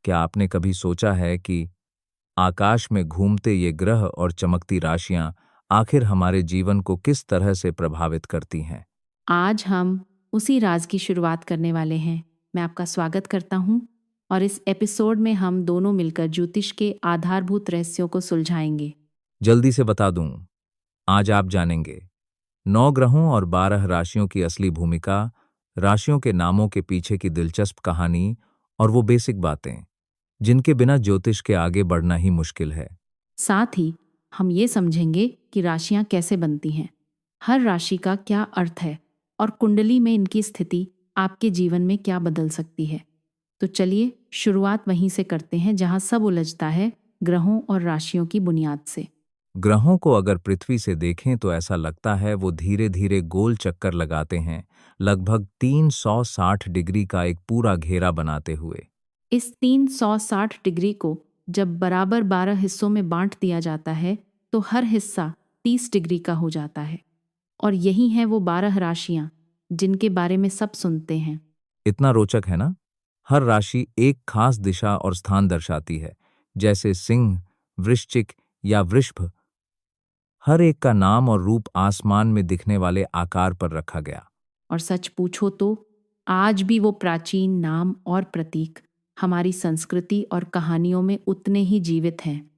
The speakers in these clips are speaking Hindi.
क्या आपने कभी सोचा है कि आकाश में घूमते ये ग्रह और चमकती राशियां आखिर हमारे जीवन को किस तरह से प्रभावित करती हैं? आज हम उसी राज की शुरुआत करने वाले हैं। मैं आपका स्वागत करता हूं और इस एपिसोड में हम दोनों मिलकर ज्योतिष के आधारभूत रहस्यों को सुलझाएंगे। जल्दी से बता दूं, आज आप जानेंगे 9 ग्रहों और 12 राशियों की असली भूमिका, राशियों के नामों के पीछे की दिलचस्प कहानी और वो बेसिक बातें जिनके बिना ज्योतिष के आगे बढ़ना ही मुश्किल है। साथ ही हम ये समझेंगे कि राशियां कैसे बनती हैं, हर राशि का क्या अर्थ है और कुंडली में इनकी स्थिति आपके जीवन में क्या बदल सकती है। तो चलिए शुरुआत वहीं से करते हैं जहां सब उलझता है, ग्रहों और राशियों की बुनियाद से। ग्रहों को अगर पृथ्वी से देखें तो ऐसा लगता है वो धीरे धीरे गोल चक्कर लगाते हैं, लगभग 360 डिग्री का एक पूरा घेरा बनाते हुए। इस 360 डिग्री को जब बराबर 12 हिस्सों में बांट दिया जाता है तो हर हिस्सा 30 डिग्री का हो जाता है। और यही हैं वो 12 राशियां जिनके बारे में सब सुनते हैं। इतना रोचक है ना? हर राशि एक खास दिशा और स्थान दर्शाती है, जैसे सिंह, वृश्चिक या वृषभ। हर एक का नाम और रूप आसमान में दिखने वाले आकार पर रखा गया। और सच पूछो तो आज भी वो प्राचीन नाम और प्रतीक हमारी संस्कृति और कहानियों में उतने ही जीवित हैं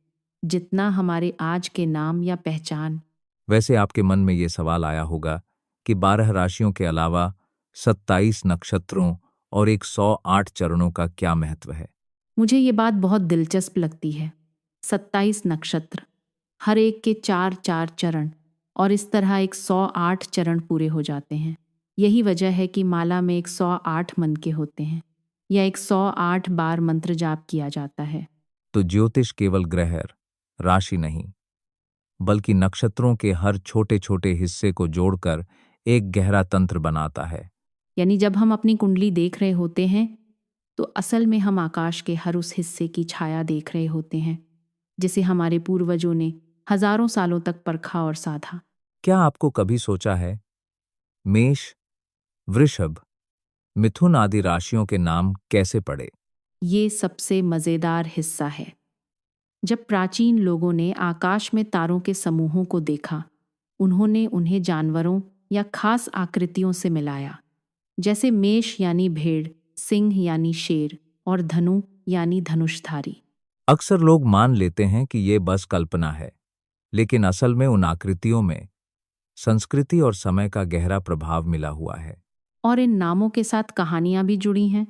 जितना हमारे आज के नाम या पहचान। वैसे आपके मन में ये सवाल आया होगा कि 12 राशियों के अलावा 27 नक्षत्रों और 108 चरणों का क्या महत्व है? मुझे ये बात बहुत दिलचस्प लगती है। 27 नक्षत्र, हर एक के 4-4 चरण और इस तरह 108 चरण पूरे हो जाते हैं। यही वजह है कि माला में 108 मन के होते हैं या 108 बार मंत्र जाप किया जाता है। तो ज्योतिष केवल ग्रह, राशि नहीं, बल्कि नक्षत्रों के हर छोटे छोटे हिस्से को जोड़कर एक गहरा तंत्र बनाता है। यानी जब हम अपनी कुंडली देख रहे होते हैं तो असल में हम आकाश के हर उस हिस्से की छाया देख रहे होते हैं जिसे हमारे पूर्वजों ने हजारों सालों तक परखा और साधा। क्या आपको कभी सोचा है, मेष, वृषभ, मिथुन आदि राशियों के नाम कैसे पड़े? ये सबसे मजेदार हिस्सा है। जब प्राचीन लोगों ने आकाश में तारों के समूहों को देखा, उन्होंने उन्हें जानवरों या खास आकृतियों से मिलाया, जैसे मेष यानी भेड़, सिंह यानी शेर और धनु यानी धनुषधारी। अक्सर लोग मान लेते हैं कि ये बस कल्पना है, लेकिन असल में उन आकृतियों में संस्कृति और समय का गहरा प्रभाव मिला हुआ है। और इन नामों के साथ कहानियां भी जुड़ी हैं,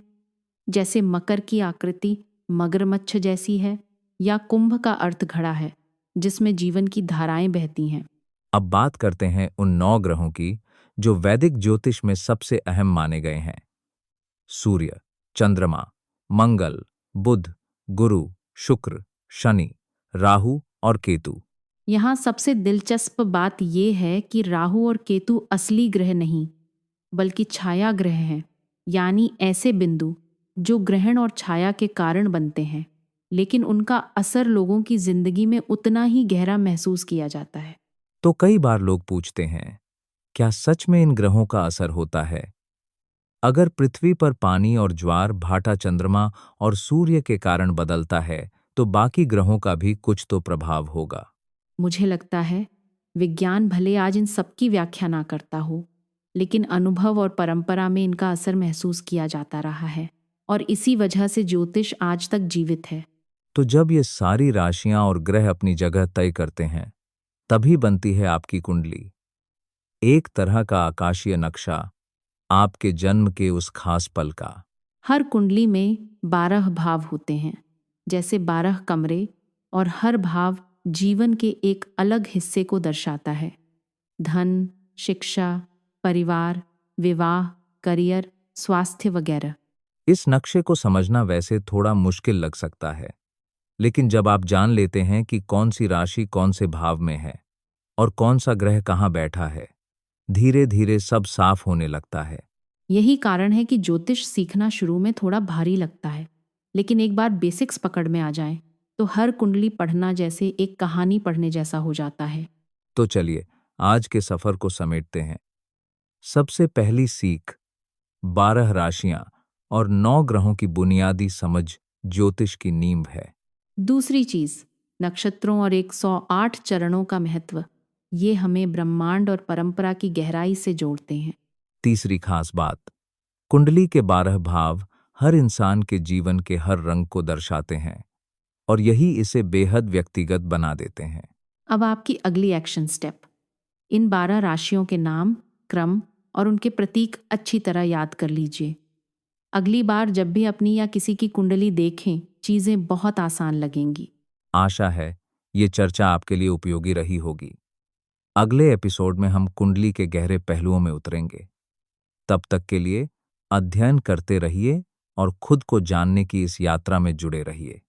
जैसे मकर की आकृति मगरमच्छ जैसी है या कुंभ का अर्थ घड़ा है जिसमें जीवन की धाराएं बहती हैं। अब बात करते हैं उन 9 ग्रहों की जो वैदिक ज्योतिष में सबसे अहम माने गए हैं। सूर्य, चंद्रमा, मंगल, बुध, गुरु, शुक्र, शनि, राहु और केतु। यहाँ सबसे दिलचस्प बात यह है कि राहु और केतु असली ग्रह नहीं बल्कि छाया ग्रह हैं, यानी ऐसे बिंदु जो ग्रहण और छाया के कारण बनते हैं, लेकिन उनका असर लोगों की जिंदगी में उतना ही गहरा महसूस किया जाता है। तो कई बार लोग पूछते हैं, क्या सच में इन ग्रहों का असर होता है? अगर पृथ्वी पर पानी और ज्वार भाटा चंद्रमा और सूर्य के कारण बदलता है, तो बाकी ग्रहों का भी कुछ तो प्रभाव होगा। मुझे लगता है विज्ञान भले आज इन सबकी व्याख्या ना करता हो, लेकिन अनुभव और परंपरा में इनका असर महसूस किया जाता रहा है और इसी वजह से ज्योतिष आज तक जीवित है। तो जब ये सारी राशियां और ग्रह अपनी जगह तय करते हैं, तभी बनती है आपकी कुंडली, एक तरह का आकाशीय नक्शा आपके जन्म के उस खास पल का। हर कुंडली में 12 भाव होते हैं, जैसे 12 कमरे, और हर भाव जीवन के एक अलग हिस्से को दर्शाता है। धन, शिक्षा, परिवार, विवाह, करियर, स्वास्थ्य वगैरह। इस नक्शे को समझना वैसे थोड़ा मुश्किल लग सकता है, लेकिन जब आप जान लेते हैं कि कौन सी राशि कौन से भाव में है और कौन सा ग्रह कहाँ बैठा है, धीरे धीरे सब साफ होने लगता है। यही कारण है कि ज्योतिष सीखना शुरू में थोड़ा भारी लगता है, लेकिन एक बार बेसिक्स पकड़ में आ जाए तो हर कुंडली पढ़ना जैसे एक कहानी पढ़ने जैसा हो जाता है। तो चलिए आज के सफर को समेटते हैं। सबसे पहली सीख, 12 राशियां और 9 ग्रहों की बुनियादी समझ ज्योतिष की नींव है। दूसरी चीज, नक्षत्रों और 108 चरणों का महत्व। ये हमें ब्रह्मांड और परंपरा की गहराई से जोड़ते हैं। तीसरी खास बात, कुंडली के 12 भाव हर इंसान के जीवन के हर रंग को दर्शाते हैं और यही इसे बेहद व्यक्तिगत बना देते हैं। अब आपकी अगली एक्शन स्टेप, इन 12 राशियों के नाम, क्रम और उनके प्रतीक अच्छी तरह याद कर लीजिए। अगली बार जब भी अपनी या किसी की कुंडली देखें, चीजें बहुत आसान लगेंगी। आशा है ये चर्चा आपके लिए उपयोगी रही होगी। अगले एपिसोड में हम कुंडली के गहरे पहलुओं में उतरेंगे। तब तक के लिए अध्ययन करते रहिए और खुद को जानने की इस यात्रा में जुड़े रहिए।